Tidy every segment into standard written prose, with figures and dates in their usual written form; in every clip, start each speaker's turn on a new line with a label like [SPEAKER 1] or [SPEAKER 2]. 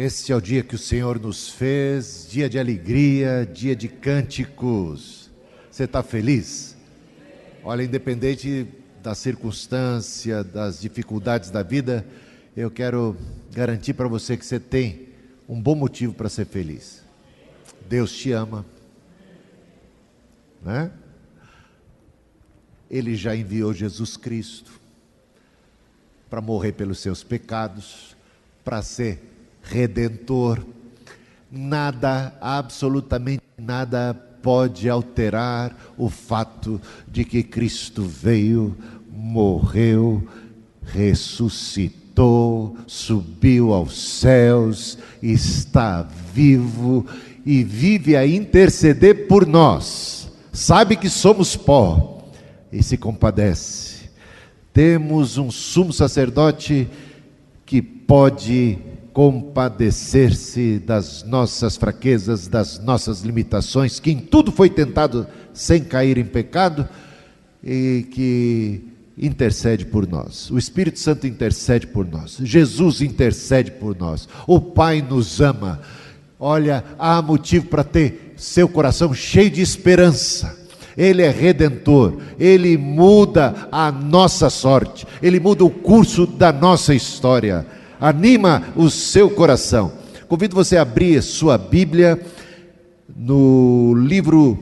[SPEAKER 1] Este é o dia que o Senhor nos fez, dia de alegria, dia de cânticos. Você está feliz? Olha, independente da circunstância, das dificuldades da vida, eu quero garantir para você que você tem um bom motivo para ser feliz. Deus te ama, né? Ele já enviou Jesus Cristo para morrer pelos seus pecados, para ser redentor. Nada, absolutamente nada pode alterar o fato de que Cristo veio, morreu, ressuscitou, subiu aos céus, está vivo e vive a interceder por nós. Sabe que somos pó e se compadece. Temos um sumo sacerdote que pode compadecer-se das nossas fraquezas, das nossas limitações, que em tudo foi tentado sem cair em pecado e que intercede por nós. O Espírito Santo intercede por nós, Jesus intercede por nós, o Pai nos ama. Olha, há motivo para ter seu coração cheio de esperança. Ele é redentor, Ele muda a nossa sorte, Ele muda o curso da nossa história. Anima o seu coração. Convido você a abrir sua Bíblia no livro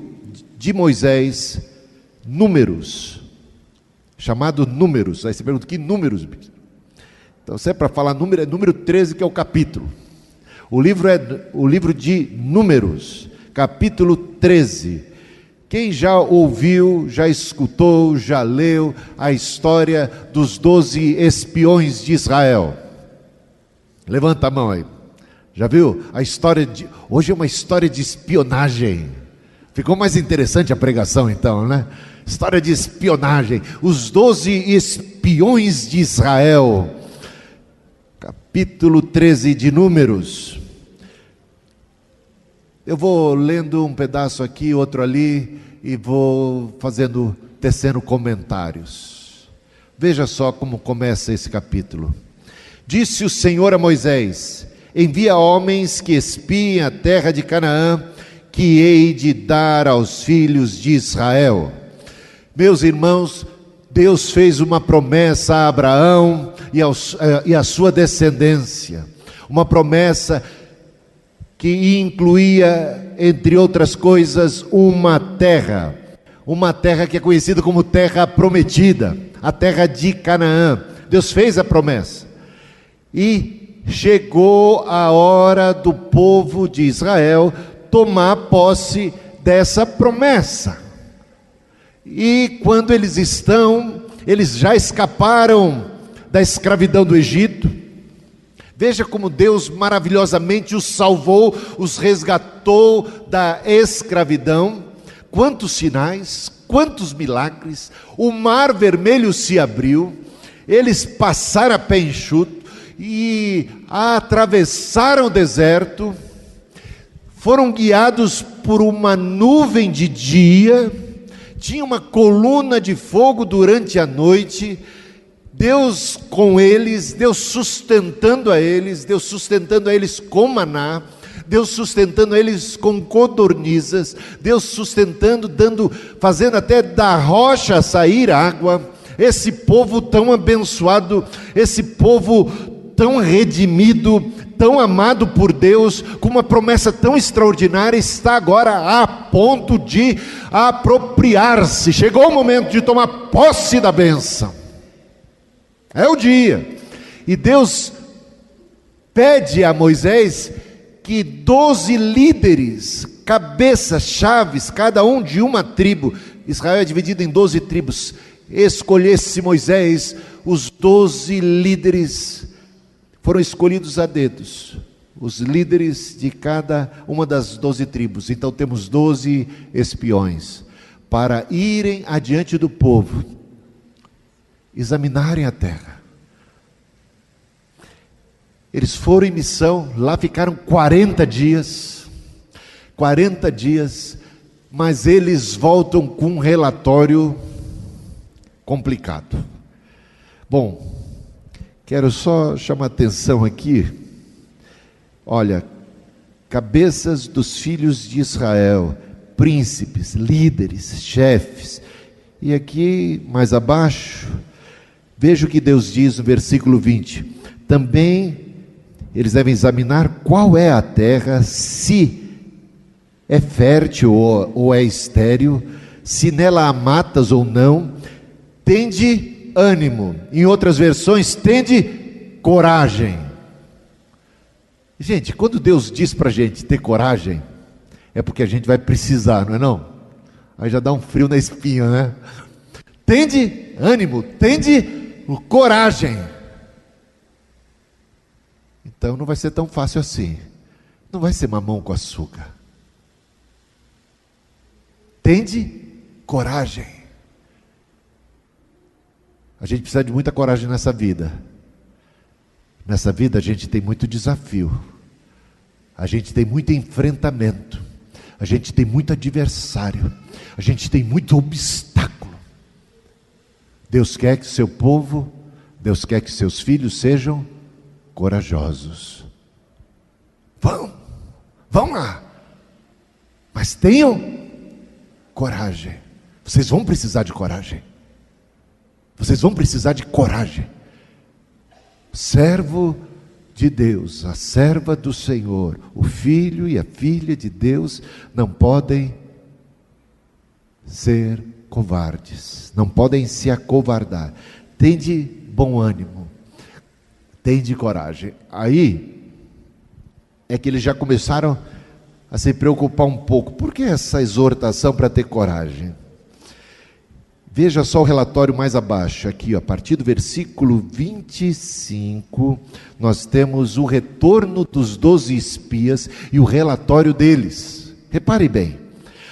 [SPEAKER 1] de Moisés, Números, chamado Números. Aí você pergunta, que números? Então, se é para falar número, é número 13, que é o capítulo. O livro é o livro de Números, capítulo 13. Quem já ouviu, já escutou, já leu a história dos 12 espiões de Israel? Levanta a mão aí. Já viu? A história de... Hoje é uma história de espionagem. Ficou mais interessante a pregação então, né? História de espionagem. Os 12 espiões de Israel. Capítulo 13 de Números. Eu vou lendo um pedaço aqui, outro ali, e vou tecendo comentários. Veja só como começa esse capítulo. Disse o Senhor a Moisés: envia homens que espiem a terra de Canaã, que hei de dar aos filhos de Israel. Meus irmãos, Deus fez uma promessa a Abraão e a sua descendência. Uma promessa que incluía, entre outras coisas, uma terra que é conhecida como terra prometida, a terra de Canaã. Deus fez a promessa. E chegou a hora do povo de Israel tomar posse dessa promessa. E quando eles já escaparam da escravidão do Egito. Veja como Deus maravilhosamente os salvou, os resgatou da escravidão. Quantos sinais, quantos milagres. O mar vermelho se abriu, eles passaram a pé enxuto e atravessaram o deserto, foram guiados por uma nuvem de dia, tinha uma coluna de fogo durante a noite, Deus com eles, Deus sustentando a eles com maná, Deus sustentando eles com codornizes, Deus sustentando, fazendo até da rocha sair água. Esse povo tão abençoado, esse povo tão redimido, tão amado por Deus, com uma promessa tão extraordinária, está agora a ponto de apropriar-se. Chegou o momento de tomar posse da bênção. É o dia. E Deus pede a Moisés que 12 líderes, cabeças, chaves, cada um de uma tribo, Israel é dividido em 12 tribos, escolhesse Moisés, os 12 líderes foram escolhidos a dedos, os líderes de cada uma das 12 tribos. Então temos 12 espiões, para irem adiante do povo, examinarem a terra. Eles foram em missão, lá ficaram 40 dias, mas eles voltam com um relatório complicado. Bom, quero só chamar a atenção aqui, Olha, cabeças dos filhos de Israel, príncipes, líderes, chefes. E aqui, mais abaixo, veja o que Deus diz no versículo 20. Também eles devem examinar qual é a terra, se é fértil ou é estéril, se nela há matas ou não. Tende ânimo. Em outras versões, tende coragem. Gente, quando Deus diz para a gente ter coragem, é porque a gente vai precisar, não é não? Aí já dá um frio na espinha, né? Tende ânimo, tende coragem. Então não vai ser tão fácil assim. Não vai ser mamão com açúcar. Tende coragem. A gente precisa de muita coragem nessa vida. Nessa vida a gente tem muito desafio. A gente tem muito enfrentamento. A gente tem muito adversário. A gente tem muito obstáculo. Deus quer que o seu povo, Deus quer que seus filhos sejam corajosos. Vão lá. Mas tenham coragem. Vocês vão precisar de coragem. Vocês vão precisar de coragem. Servo de Deus, a serva do Senhor, o filho e a filha de Deus não podem ser covardes, não podem se acovardar. Tende bom ânimo, tende coragem. Aí é que eles já começaram a se preocupar um pouco. Por que essa exortação para ter coragem? Veja só o relatório mais abaixo, aqui, a partir do versículo 25, nós temos o retorno dos 12 espias e o relatório deles. Repare bem,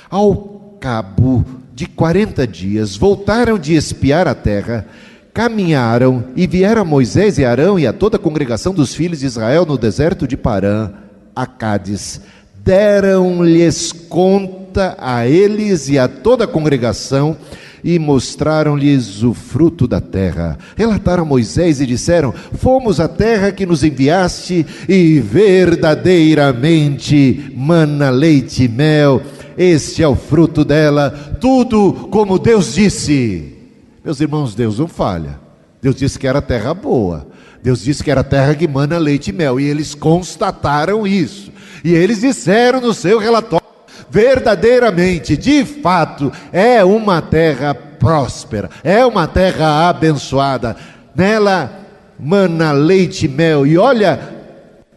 [SPEAKER 1] ao cabo de 40 dias, voltaram de espiar a terra, caminharam e vieram a Moisés e Arão e a toda a congregação dos filhos de Israel no deserto de Parã, a Cádiz. Deram-lhes conta a eles e a toda a congregação, e mostraram-lhes o fruto da terra. Relataram a Moisés e disseram: fomos à terra que nos enviaste, e verdadeiramente mana leite e mel, este é o fruto dela, tudo como Deus disse. Meus irmãos, Deus não falha. Deus disse que era terra boa, Deus disse que era terra que mana leite e mel, e eles constataram isso, e eles disseram no seu relatório: verdadeiramente, de fato, é uma terra próspera, é uma terra abençoada, nela mana leite e mel. E olha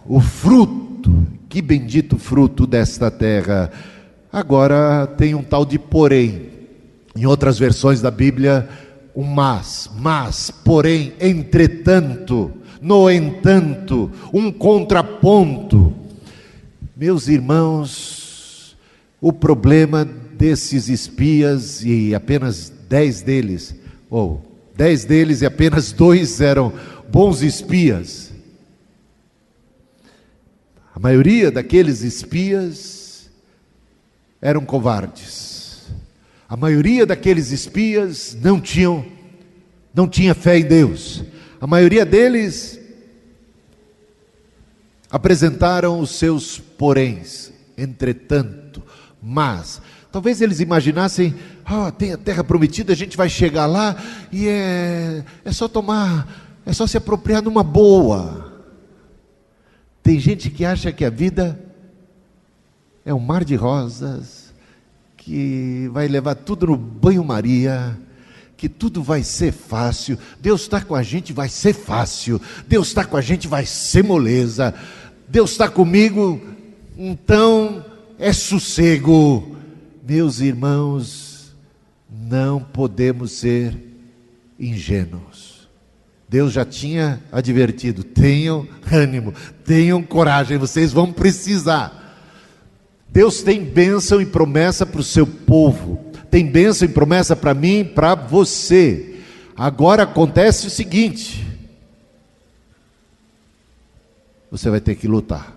[SPEAKER 1] o fruto, que bendito fruto desta terra. Agora tem um tal de porém, em outras versões da Bíblia, um mas, porém, entretanto, no entanto, um contraponto. Meus irmãos, o problema desses espias, e apenas 10 deles, ou 10 deles e apenas 2 eram bons espias. A maioria daqueles espias eram covardes. A maioria daqueles espias não tinha fé em Deus. A maioria deles apresentaram os seus poréns, entretanto, mas talvez eles imaginassem: tem a terra prometida, a gente vai chegar lá e é só é só se apropriar numa boa. Tem gente que acha que a vida é um mar de rosas, que vai levar tudo no banho-maria, que tudo vai ser fácil. Deus está com a gente, vai ser fácil. Deus está com a gente, vai ser moleza. Deus está comigo, então é sossego. Meus irmãos, não podemos ser ingênuos. Deus já tinha advertido: tenham ânimo, tenham coragem, vocês vão precisar. Deus tem bênção e promessa para o seu povo, tem bênção e promessa para mim e para você. Agora acontece o seguinte: você vai ter que lutar,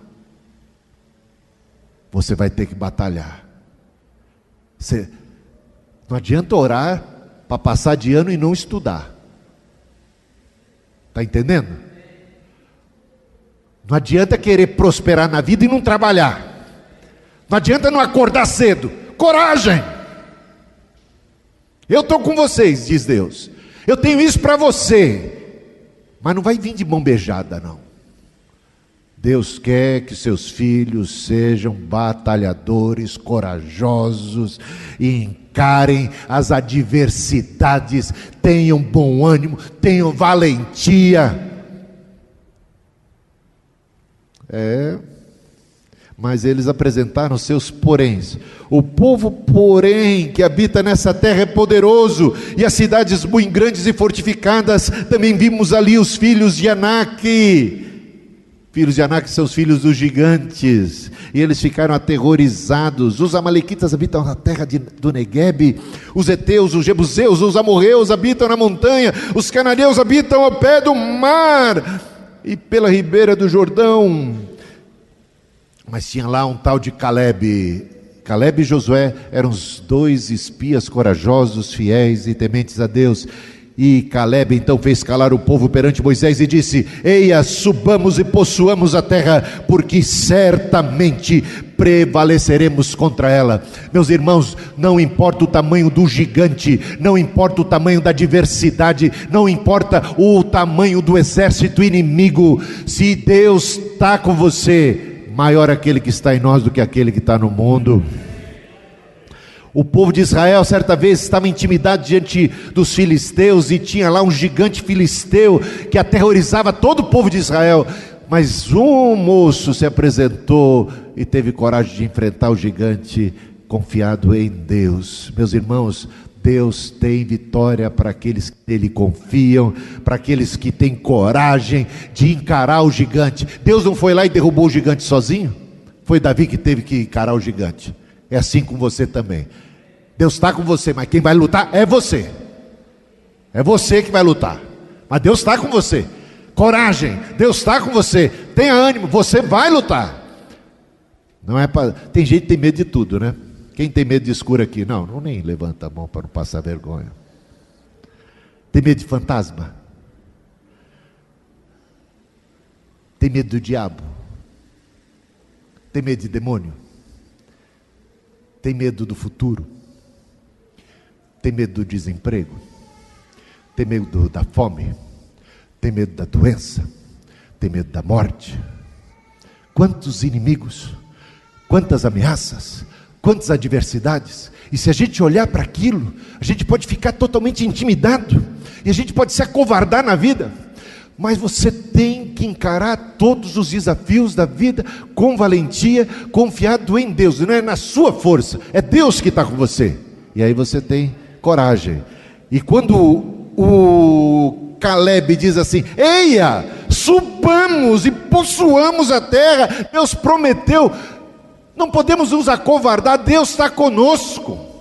[SPEAKER 1] você vai ter que batalhar. Não adianta orar para passar de ano e não estudar. Está entendendo? Não adianta querer prosperar na vida e não trabalhar. Não adianta não acordar cedo. Coragem! Eu estou com vocês, diz Deus. Eu tenho isso para você. Mas não vai vir de mão beijada, não. Deus quer que seus filhos sejam batalhadores, corajosos e encarem as adversidades, tenham bom ânimo, tenham valentia. Mas eles apresentaram seus poréns. O povo, porém, que habita nessa terra é poderoso, e as cidades muito grandes e fortificadas. Também vimos ali os filhos de Anak. Filhos de Anak são os filhos dos gigantes, e eles ficaram aterrorizados. Os amalequitas habitam na terra do Neguebe, os heteus, os jebuseus, os amorreus habitam na montanha, os cananeus habitam ao pé do mar e pela ribeira do Jordão. Mas tinha lá um tal de Calebe. Calebe e Josué eram os dois espias corajosos, fiéis e tementes a Deus. E Calebe então fez calar o povo perante Moisés e disse: eia, subamos e possuamos a terra, porque certamente prevaleceremos contra ela. Meus irmãos, não importa o tamanho do gigante, não importa o tamanho da adversidade, não importa o tamanho do exército inimigo, se Deus está com você, maior aquele que está em nós do que aquele que está no mundo. O povo de Israel certa vez estava intimidado diante dos filisteus, e tinha lá um gigante filisteu que aterrorizava todo o povo de Israel. Mas um moço se apresentou e teve coragem de enfrentar o gigante, confiado em Deus. Meus irmãos, Deus tem vitória para aqueles que nele confiam, para aqueles que têm coragem de encarar o gigante. Deus não foi lá e derrubou o gigante sozinho. Foi Davi que teve que encarar o gigante. É assim com você também. Deus está com você, mas quem vai lutar é você. É você que vai lutar, mas Deus está com você. Coragem, Deus está com você. Tenha ânimo, você vai lutar. Não é para... Tem gente que tem medo de tudo, né? Quem tem medo de escuro aqui? Não nem levanta a mão para não passar vergonha. Tem medo de fantasma? Tem medo do diabo? Tem medo de demônio? Tem medo do futuro? Tem medo do desemprego? Tem medo da fome? Tem medo da doença? Tem medo da morte? Quantos inimigos, quantas ameaças, quantas adversidades. E se a gente olhar para aquilo, a gente pode ficar totalmente intimidado, e a gente pode se acovardar na vida. Mas você tem que encarar todos os desafios da vida com valentia, confiado em Deus. Não é na sua força, é Deus que está com você. E aí você tem coragem. E quando o Calebe diz assim: eia, subamos e possuamos a terra, Deus prometeu, não podemos nos acovardar, Deus está conosco.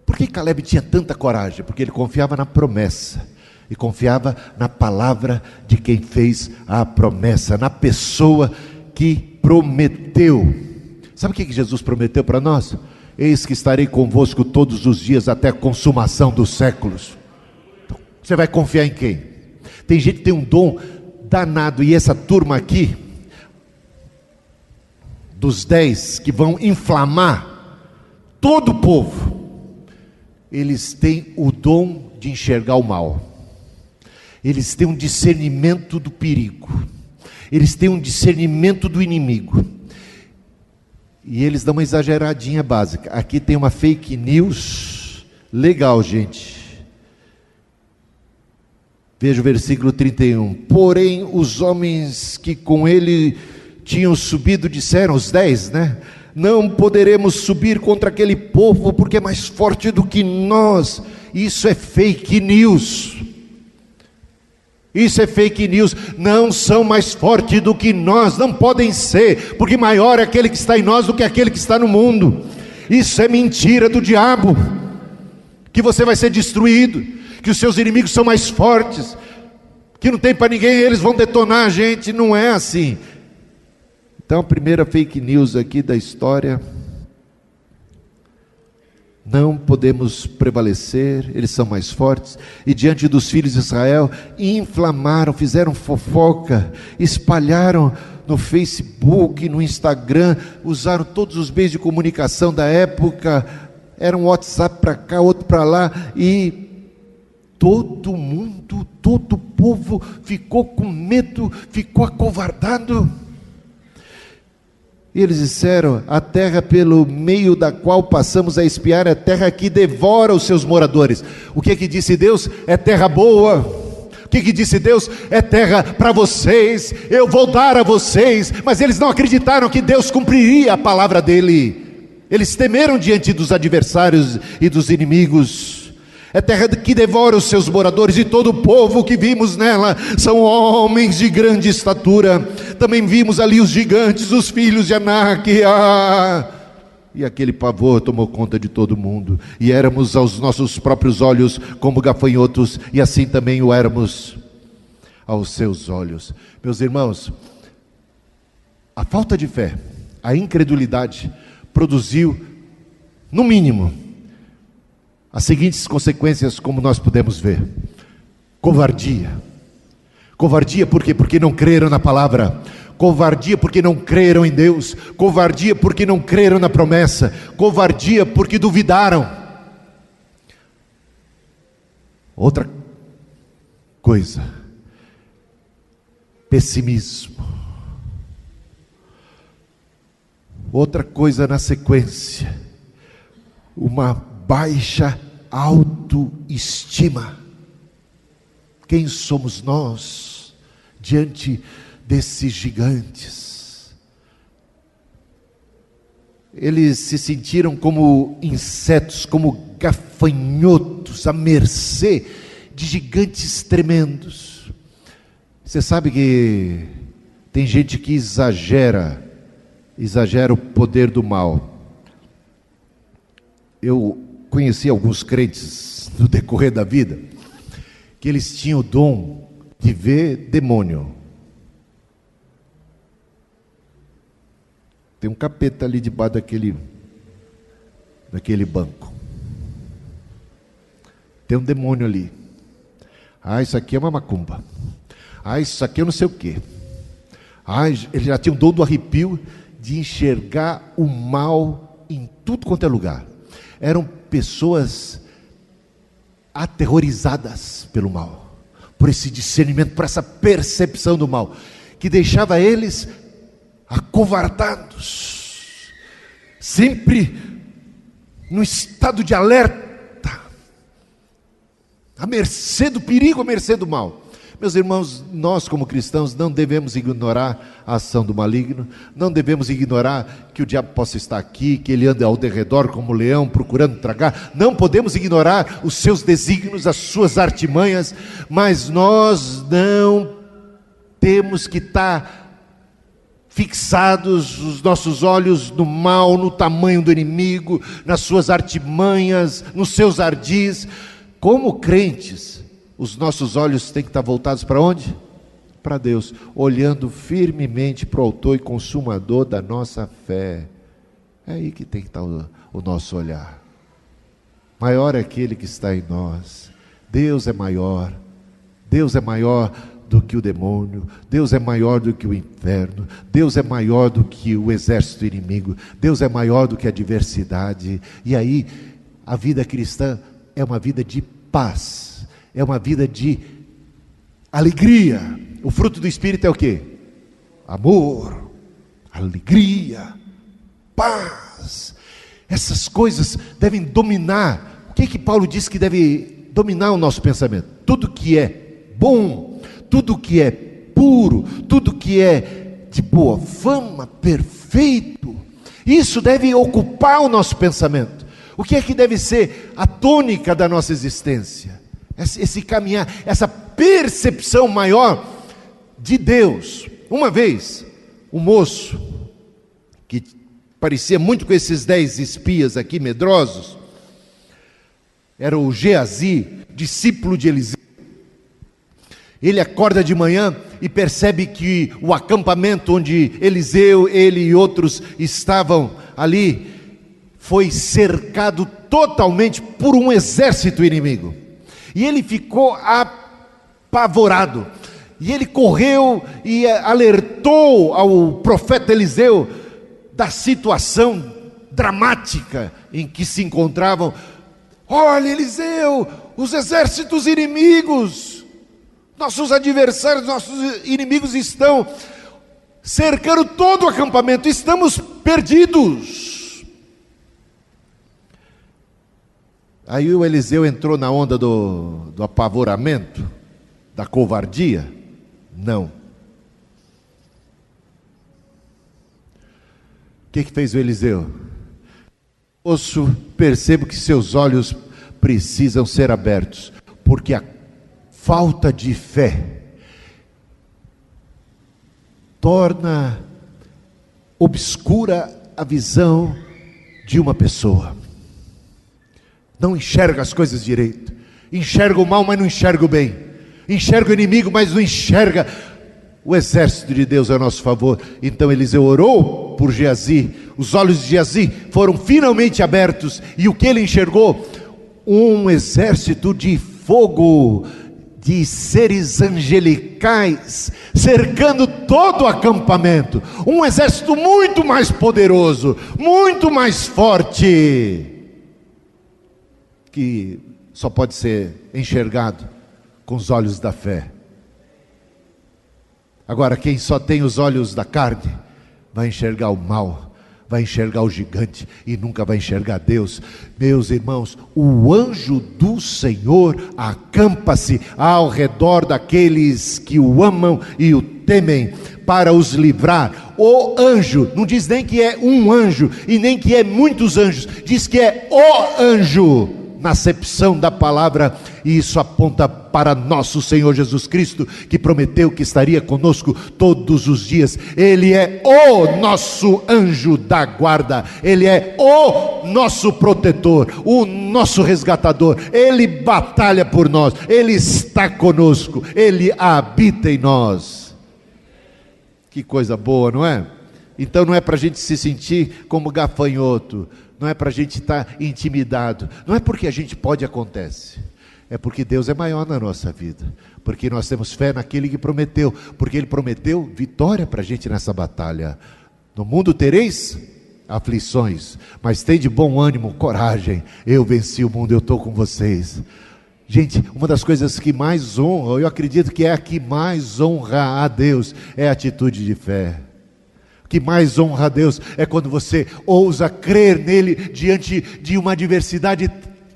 [SPEAKER 1] Por que Calebe tinha tanta coragem? Porque ele confiava na promessa, e confiava na palavra de quem fez a promessa, na pessoa que prometeu. Sabe o que Jesus prometeu para nós? Eis que estarei convosco todos os dias até a consumação dos séculos. Então, você vai confiar em quem? Tem gente que tem um dom danado, e essa turma aqui, dos 10 que vão inflamar todo o povo, eles têm o dom de enxergar o mal, eles têm um discernimento do perigo, eles têm um discernimento do inimigo, e eles dão uma exageradinha básica. Aqui tem uma fake news legal, gente. Veja o versículo 31. Porém os homens que com ele tinham subido disseram, os 10, né? Não poderemos subir contra aquele povo, porque é mais forte do que nós. Isso é fake news. Isso é fake news. Não são mais fortes do que nós, não podem ser, porque maior é aquele que está em nós do que aquele que está no mundo. Isso é mentira do diabo, que você vai ser destruído, que os seus inimigos são mais fortes, que não tem para ninguém, eles vão detonar a gente. Não é assim. Então a primeira fake news aqui da história: não podemos prevalecer, eles são mais fortes. E diante dos filhos de Israel, inflamaram, fizeram fofoca, espalharam no Facebook, no Instagram, usaram todos os meios de comunicação da época, era um WhatsApp para cá, outro para lá, e todo mundo, todo o povo ficou com medo, ficou acovardado. E eles disseram: a terra pelo meio da qual passamos a espiar é terra que devora os seus moradores. O que disse Deus? É terra boa. O que disse Deus? É terra para vocês, eu vou dar a vocês. Mas eles não acreditaram que Deus cumpriria a palavra dele. Eles temeram diante dos adversários e dos inimigos. É terra que devora os seus moradores, e todo o povo que vimos nela são homens de grande estatura. Também vimos ali os gigantes, os filhos de Anak. E aquele pavor tomou conta de todo mundo, e éramos aos nossos próprios olhos como gafanhotos, e assim também o éramos aos seus olhos. Meus irmãos, a falta de fé, a incredulidade produziu, no mínimo, as seguintes consequências, como nós podemos ver: covardia. Covardia por quê? Porque não creram na palavra. Covardia porque não creram em Deus. Covardia porque não creram na promessa. Covardia porque duvidaram. Outra coisa: pessimismo. Outra coisa na sequência: uma baixa autoestima. Quem somos nós diante desses gigantes? Eles se sentiram como insetos, como gafanhotos, à mercê de gigantes tremendos. Você sabe que tem gente que exagera o poder do mal. Eu conheci alguns crentes no decorrer da vida, que eles tinham o dom de ver demônio. Tem um capeta ali debaixo daquele banco. Tem um demônio ali. Isso aqui é uma macumba. Isso aqui eu não sei o quê. Ele já tinha o dom do arrepio de enxergar o mal em tudo quanto é lugar. Eram pessoas aterrorizadas pelo mal, por esse discernimento, por essa percepção do mal, que deixava eles acovardados, sempre no estado de alerta, à mercê do perigo, à mercê do mal. Meus irmãos, nós como cristãos não devemos ignorar a ação do maligno, não devemos ignorar que o diabo possa estar aqui, que ele anda ao derredor como leão procurando tragar. Não podemos ignorar os seus desígnios, as suas artimanhas, mas nós não temos que estar fixados os nossos olhos no mal, no tamanho do inimigo, nas suas artimanhas, nos seus ardis. Como crentes, os nossos olhos têm que estar voltados para onde? Para Deus, olhando firmemente para o autor e consumador da nossa fé. É aí que tem que estar o nosso olhar. Maior é aquele que está em nós. Deus é maior. Deus é maior do que o demônio. Deus é maior do que o inferno. Deus é maior do que o exército inimigo. Deus é maior do que a adversidade. E aí, a vida cristã é uma vida de paz. É uma vida de alegria. O fruto do Espírito é o quê? Amor, alegria, paz. Essas coisas devem dominar. O que Paulo diz que deve dominar o nosso pensamento? Tudo que é bom, tudo que é puro, tudo que é de boa fama, perfeito. Isso deve ocupar o nosso pensamento. O que é que deve ser a tônica da nossa existência? Esse caminhar, essa percepção maior de Deus. Uma vez, um moço, que parecia muito com esses 10 espias aqui, medrosos, era o Geazi, discípulo de Eliseu. Ele acorda de manhã e percebe que o acampamento onde Eliseu, ele e outros estavam ali, foi cercado totalmente por um exército inimigo. E ele ficou apavorado. E ele correu e alertou ao profeta Eliseu da situação dramática em que se encontravam. Olha, Eliseu, os exércitos inimigos, nossos adversários, nossos inimigos estão cercando todo o acampamento, estamos perdidos. Aí o Eliseu entrou na onda do apavoramento, da covardia? Não. O que fez o Eliseu? Percebo que seus olhos precisam ser abertos, porque a falta de fé torna obscura a visão de uma pessoa. Não enxerga as coisas direito, enxerga o mal, mas não enxerga o bem, enxerga o inimigo, mas não enxerga. O exército de Deus é a nosso favor. Então Eliseu orou por Geazi, os olhos de Geazi foram finalmente abertos, e o que ele enxergou? Um exército de fogo, de seres angelicais, cercando todo o acampamento, um exército muito mais poderoso, muito mais forte, que só pode ser enxergado com os olhos da fé. Agora, quem só tem os olhos da carne, vai enxergar o mal, vai enxergar o gigante, e nunca vai enxergar Deus. Meus irmãos, o anjo do Senhor acampa-se ao redor daqueles que o amam e o temem, para os livrar. O anjo, não diz nem que é um anjo, e nem que é muitos anjos, diz que é o anjo, na acepção da palavra, e isso aponta para nosso Senhor Jesus Cristo, que prometeu que estaria conosco todos os dias. Ele é o nosso anjo da guarda, ele é o nosso protetor, o nosso resgatador, ele batalha por nós, ele está conosco, ele habita em nós. Que coisa boa, não é? Então não é para a gente se sentir como gafanhoto, não é para a gente estar intimidado, não é porque a gente pode, acontece, é porque Deus é maior na nossa vida, porque nós temos fé naquele que prometeu, porque Ele prometeu vitória para a gente nessa batalha. No mundo tereis aflições, mas tem de bom ânimo, coragem, eu venci o mundo, eu estou com vocês. Gente, uma das coisas que mais honra, eu acredito que é a que mais honra a Deus, é a atitude de fé. Que mais honra a Deus é quando você ousa crer nele diante de uma adversidade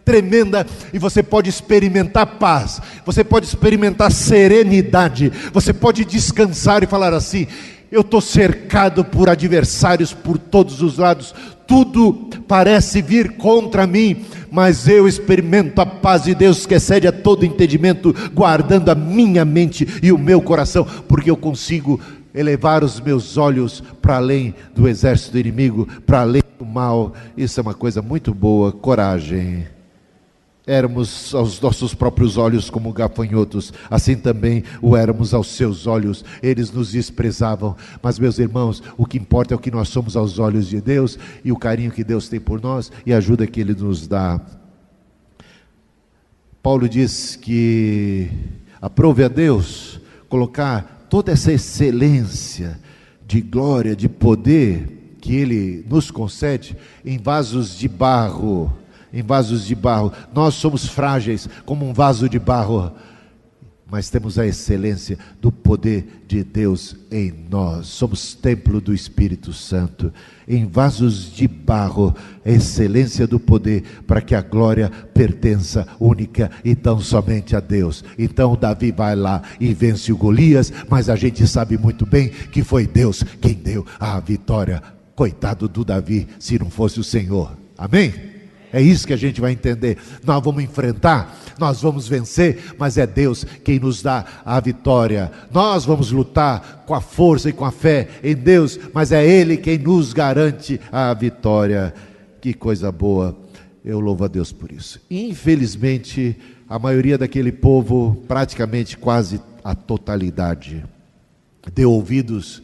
[SPEAKER 1] tremenda, e você pode experimentar paz, você pode experimentar serenidade, você pode descansar e falar assim: eu estou cercado por adversários por todos os lados, tudo parece vir contra mim, mas eu experimento a paz de Deus que excede a todo entendimento, guardando a minha mente e o meu coração, porque eu consigo elevar os meus olhos para além do exército inimigo, para além do mal. Isso é uma coisa muito boa. Coragem. Éramos aos nossos próprios olhos como gafanhotos, assim também o éramos aos seus olhos. Eles nos desprezavam, mas meus irmãos, o que importa é o que nós somos aos olhos de Deus, e o carinho que Deus tem por nós, e a ajuda que Ele nos dá. Paulo diz que aprove a Deus colocar toda essa excelência de glória, de poder que Ele nos concede em vasos de barro. Em vasos de barro. Nós somos frágeis como um vaso de barro, mas temos a excelência do poder de Deus em nós. Somos templo do Espírito Santo, em vasos de barro, a excelência do poder, para que a glória pertença única e tão somente a Deus. Então Davi vai lá e vence o Golias, mas a gente sabe muito bem que foi Deus quem deu a vitória. Coitado do Davi, se não fosse o Senhor. Amém? É isso que a gente vai entender. Nós vamos enfrentar, nós vamos vencer, mas é Deus quem nos dá a vitória. Nós vamos lutar com a força e com a fé em Deus, mas é Ele quem nos garante a vitória. Que coisa boa, eu louvo a Deus por isso. Infelizmente, a maioria daquele povo, praticamente quase a totalidade, deu ouvidos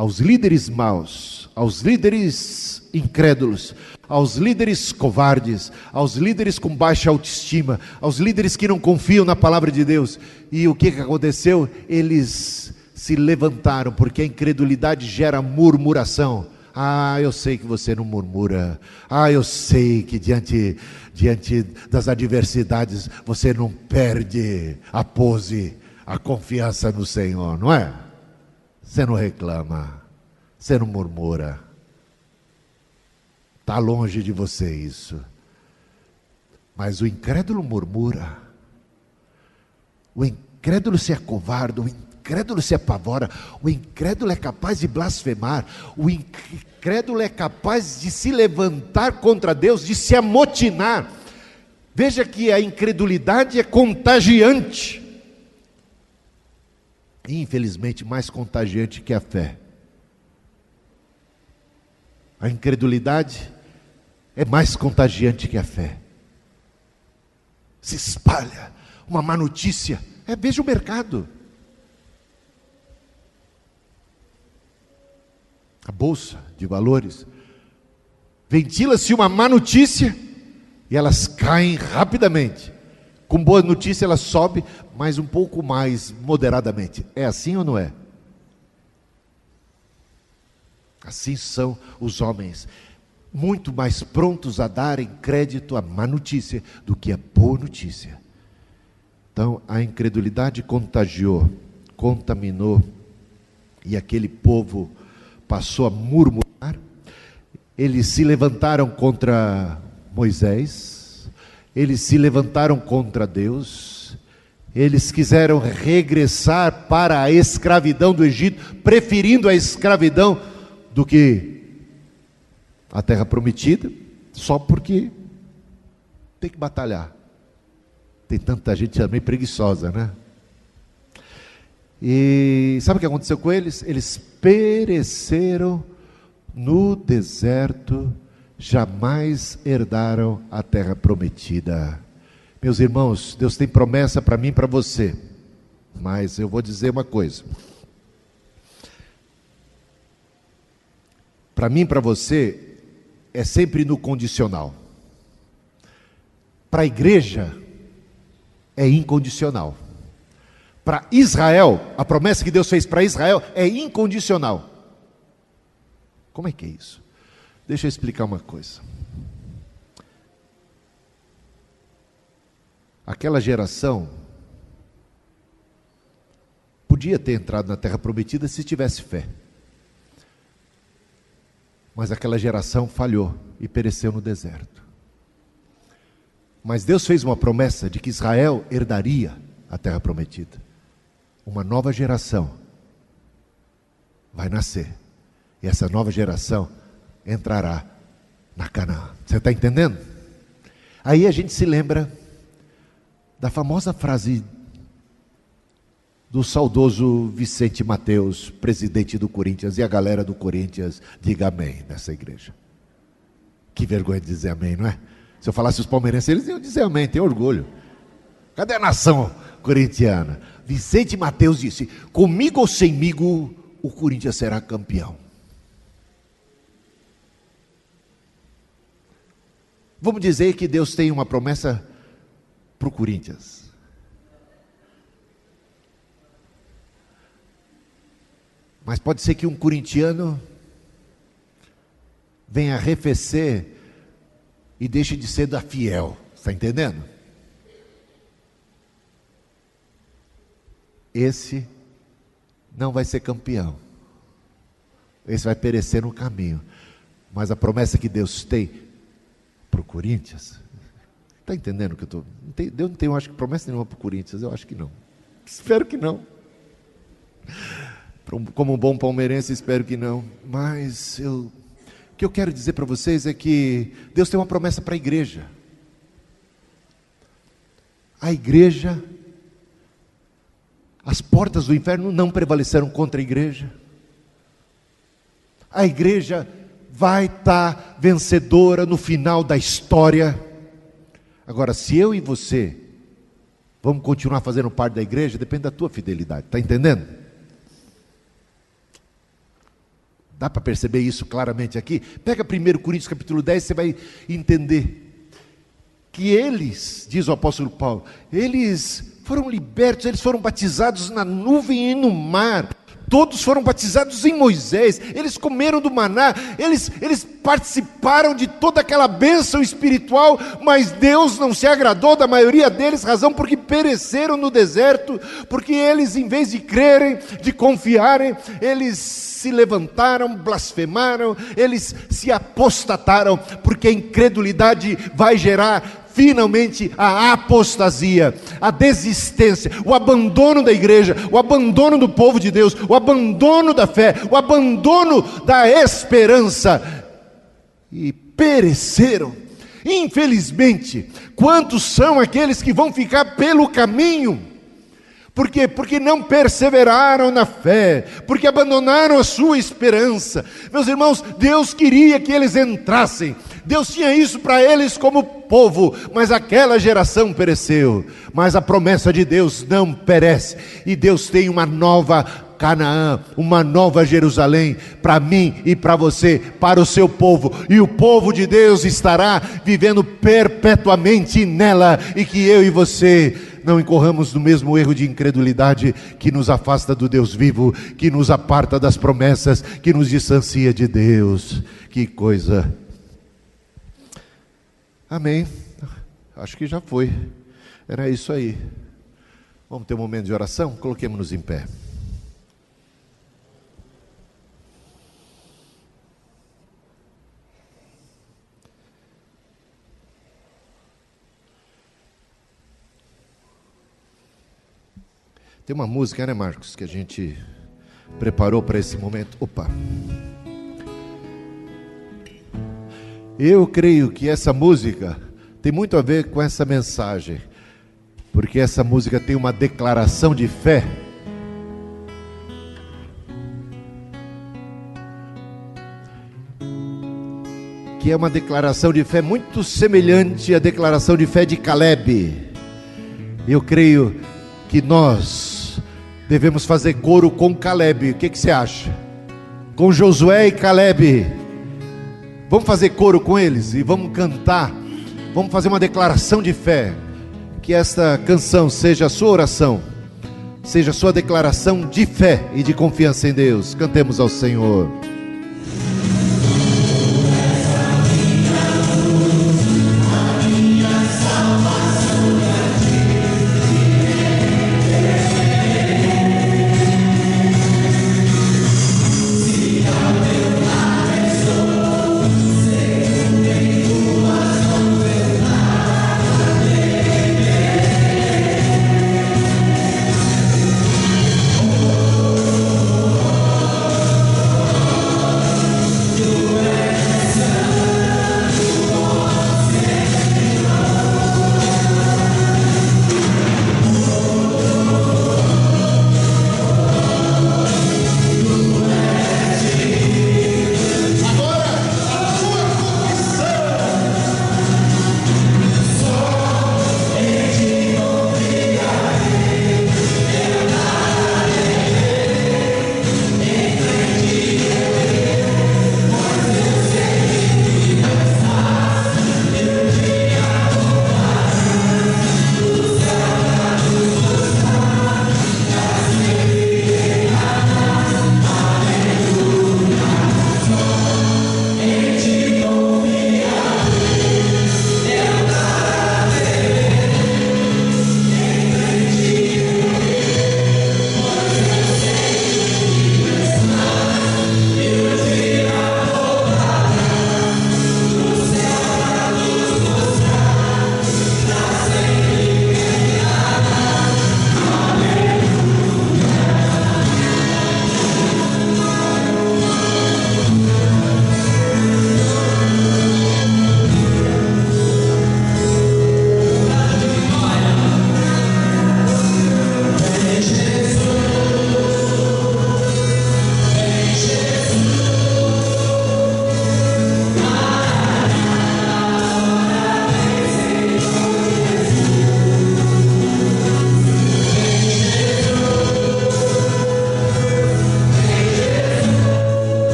[SPEAKER 1] aos líderes maus, aos líderes incrédulos, aos líderes covardes, aos líderes com baixa autoestima, aos líderes que não confiam na palavra de Deus. E o que aconteceu? Eles se levantaram, porque a incredulidade gera murmuração. Ah, eu sei que você não murmura. Ah, eu sei que diante das adversidades você não perde a pose, a confiança no Senhor, não é? Você não reclama, você não murmura. Está longe de você isso. Mas o incrédulo murmura. O incrédulo se acovarda, o incrédulo se apavora, o incrédulo é capaz de blasfemar, o incrédulo é capaz de se levantar contra Deus, de se amotinar. Veja que a incredulidade é contagiante. Infelizmente, mais contagiante que a fé. A incredulidade é mais contagiante que a fé. Se espalha uma má notícia. Veja o mercado. A bolsa de valores. Ventila-se uma má notícia e elas caem rapidamente. Com boa notícia elas sobem, mas um pouco mais moderadamente. É assim ou não é? Assim são os homens, muito mais prontos a darem crédito à má notícia do que à boa notícia. Então a incredulidade contagiou, contaminou, e aquele povo passou a murmurar. Eles se levantaram contra Moisés, eles se levantaram contra Deus, eles quiseram regressar para a escravidão do Egito, preferindo a escravidão do que a terra prometida, só porque tem que batalhar. Tem tanta gente também preguiçosa, né? E sabe o que aconteceu com eles? Eles pereceram no deserto, jamais herdaram a terra prometida. Meus irmãos, Deus tem promessa para mim e para você, mas eu vou dizer uma coisa. Para mim e para você, é sempre no condicional. Para a igreja, é incondicional. Para Israel, a promessa que Deus fez para Israel é incondicional. Como é que é isso? Deixa eu explicar uma coisa. Aquela geração podia ter entrado na terra prometida se tivesse fé. Mas aquela geração falhou e pereceu no deserto. Mas Deus fez uma promessa de que Israel herdaria a terra prometida. Uma nova geração vai nascer. E essa nova geração entrará na Canaã. Você está entendendo? Aí a gente se lembra da famosa frase do saudoso Vicente Mateus, presidente do Corinthians, e a galera do Corinthians diga amém nessa igreja. Que vergonha de dizer amém, não é? Se eu falasse os palmeirenses, eles iam dizer amém, tem orgulho. Cadê a nação corintiana? Vicente Mateus disse: comigo ou semigo, o Corinthians será campeão. Vamos dizer que Deus tem uma promessa para o Corinthians. Mas pode ser que um corintiano venha arrefecer e deixe de ser da fiel. Está entendendo? Esse não vai ser campeão. Esse vai perecer no caminho. Mas a promessa que Deus tem para o Corinthians, está entendendo o que eu estou... Deus não tem, eu acho que promessa nenhuma para o Corinthians, eu acho que não. Espero que não. Como um bom palmeirense, espero que não. Mas o que eu quero dizer para vocês é que Deus tem uma promessa para a igreja. A igreja, as portas do inferno não prevaleceram contra a igreja. A igreja vai estar vencedora no final da história. Agora, se eu e você vamos continuar fazendo parte da igreja, depende da tua fidelidade, está entendendo? Dá para perceber isso claramente aqui? Pega 1 Coríntios capítulo 10, você vai entender que eles, diz o apóstolo Paulo, eles foram libertos, eles foram batizados na nuvem e no mar. Todos foram batizados em Moisés, eles comeram do maná, eles participaram de toda aquela bênção espiritual, mas Deus não se agradou da maioria deles, razão porque pereceram no deserto, porque eles, em vez de crerem, de confiarem, eles se levantaram, blasfemaram, eles se apostataram, porque a incredulidade vai gerar finalmente a apostasia, a desistência, o abandono da igreja, o abandono do povo de Deus, o abandono da fé, o abandono da esperança, e pereceram. Infelizmente, quantos são aqueles que vão ficar pelo caminho? Por quê? Porque não perseveraram na fé, porque abandonaram a sua esperança. Meus irmãos, Deus queria que eles entrassem, Deus tinha isso para eles como povo, mas aquela geração pereceu. Mas a promessa de Deus não perece, e Deus tem uma nova Canaã, uma nova Jerusalém, para mim e para você, para o seu povo, e o povo de Deus estará vivendo perpetuamente nela, e que eu e você não incorramos no mesmo erro de incredulidade que nos afasta do Deus vivo, que nos aparta das promessas, que nos distancia de Deus. Que coisa! Amém. Acho que já foi. Era isso aí. Vamos ter um momento de oração? Coloquemos-nos em pé. Tem uma música, né, Marcos, que a gente preparou para esse momento. Opa! Eu creio que essa música tem muito a ver com essa mensagem, porque essa música tem uma declaração de fé. Que é uma declaração de fé muito semelhante à declaração de fé de Caleb. Eu creio que nós devemos fazer coro com Caleb. O que você acha? Com Josué e Caleb. Vamos fazer coro com eles e vamos cantar. Vamos fazer uma declaração de fé. Que esta canção seja a sua oração, seja a sua declaração de fé e de confiança em Deus. Cantemos ao Senhor.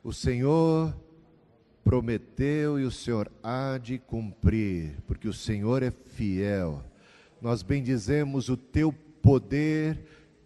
[SPEAKER 1] O Senhor prometeu e o Senhor há de cumprir, porque o Senhor é fiel. Nós bendizemos o teu poder,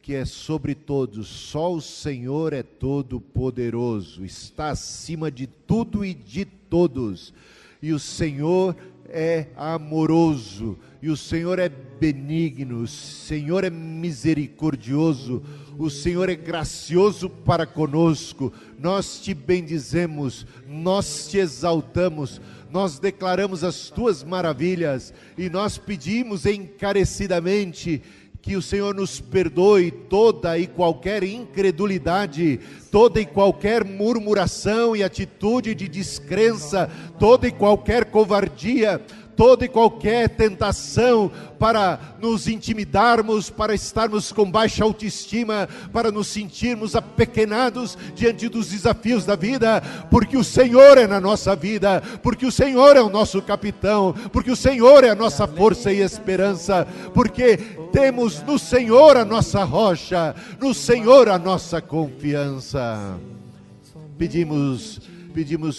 [SPEAKER 1] que é sobre todos. Só o Senhor é todo poderoso, está acima de tudo e de todos. E o Senhor é amoroso, e o Senhor é benigno, o Senhor é misericordioso, o Senhor é gracioso para conosco. Nós te bendizemos, nós te exaltamos, nós declaramos as tuas maravilhas, e nós pedimos encarecidamente que o Senhor nos perdoe toda e qualquer incredulidade, toda e qualquer murmuração e atitude de descrença, toda e qualquer covardia, toda e qualquer tentação para nos intimidarmos, para estarmos com baixa autoestima, para nos sentirmos apequenados diante dos desafios da vida, porque o Senhor é na nossa vida, porque o Senhor é o nosso capitão, porque o Senhor é a nossa força e esperança, porque temos no Senhor a nossa rocha, no Senhor a nossa confiança. Pedimos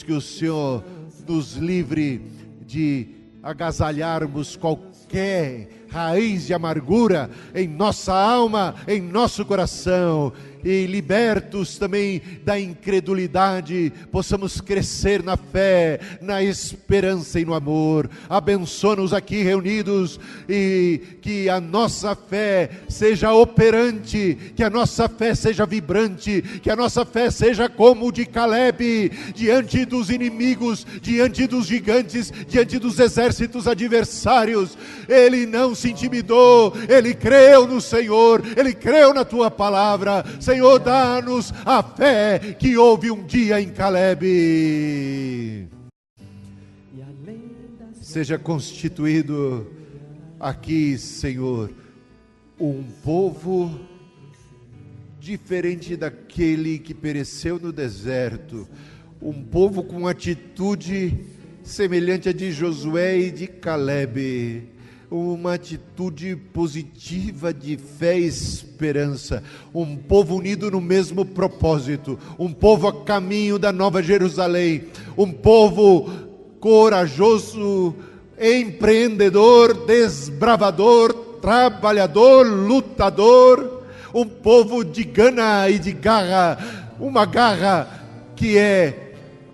[SPEAKER 1] que o Senhor nos livre de agasalharmos qualquer raiz de amargura em nossa alma, em nosso coração, e libertos também da incredulidade, possamos crescer na fé, na esperança e no amor. Abençoa-nos aqui reunidos, e que a nossa fé seja operante, que a nossa fé seja vibrante, que a nossa fé seja como de Caleb, diante dos inimigos, diante dos gigantes, diante dos exércitos adversários. Ele não se intimidou, ele creu no Senhor, ele creu na tua palavra. Senhor, dá-nos a fé que houve um dia em Caleb. Seja constituído aqui, Senhor, um povo diferente daquele que pereceu no deserto, um povo com atitude semelhante a de Josué e de Caleb, uma atitude positiva de fé e esperança, um povo unido no mesmo propósito, um povo a caminho da Nova Jerusalém, um povo corajoso, empreendedor, desbravador, trabalhador, lutador, um povo de gana e de garra, uma garra que é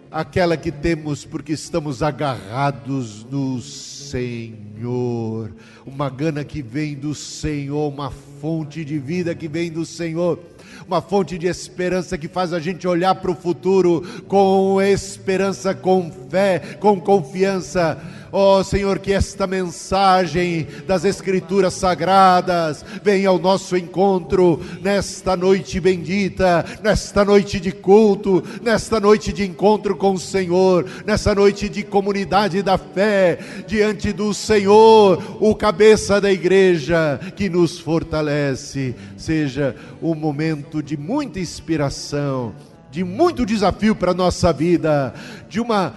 [SPEAKER 1] aquela que temos porque estamos agarrados no Senhor, uma gana que vem do Senhor, uma fonte de vida que vem do Senhor, uma fonte de esperança que faz a gente olhar para o futuro com esperança, com fé, com confiança. Ó Senhor, que esta mensagem das Escrituras Sagradas venha ao nosso encontro nesta noite bendita, nesta noite de culto, nesta noite de encontro com o Senhor, nessa noite de comunidade da fé, diante do Senhor, o cabeça da igreja que nos fortalece. Seja um momento de muita inspiração, de muito desafio para a nossa vida, de uma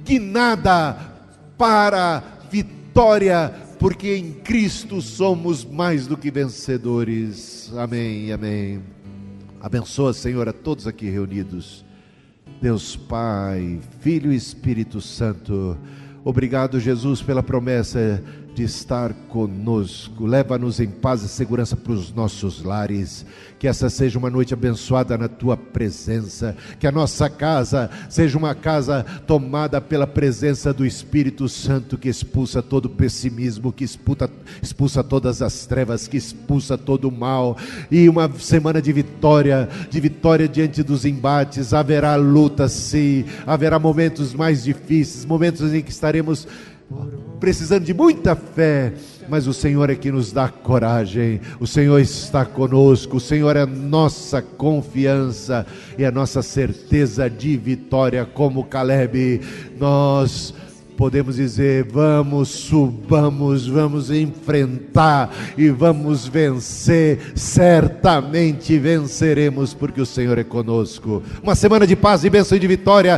[SPEAKER 1] guinada para vitória, porque em Cristo somos mais do que vencedores. Amém, amém. Abençoa, Senhor, a todos aqui reunidos. Deus Pai, Filho e Espírito Santo, obrigado, Jesus, pela promessa de estar conosco. Leva-nos em paz e segurança para os nossos lares. Que essa seja uma noite abençoada na Tua presença. Que a nossa casa seja uma casa tomada pela presença do Espírito Santo, que expulsa todo pessimismo, que expulsa todas as trevas, que expulsa todo o mal. E uma semana de vitória diante dos embates. Haverá luta, sim. Haverá momentos mais difíceis, momentos em que estaremos precisando de muita fé, mas o Senhor é que nos dá coragem. O Senhor está conosco, o Senhor é a nossa confiança e a nossa certeza de vitória. Como Caleb, nós podemos dizer: vamos, subamos, vamos enfrentar e vamos vencer. Certamente venceremos, porque o Senhor é conosco. Uma semana de paz e bênção e de vitória.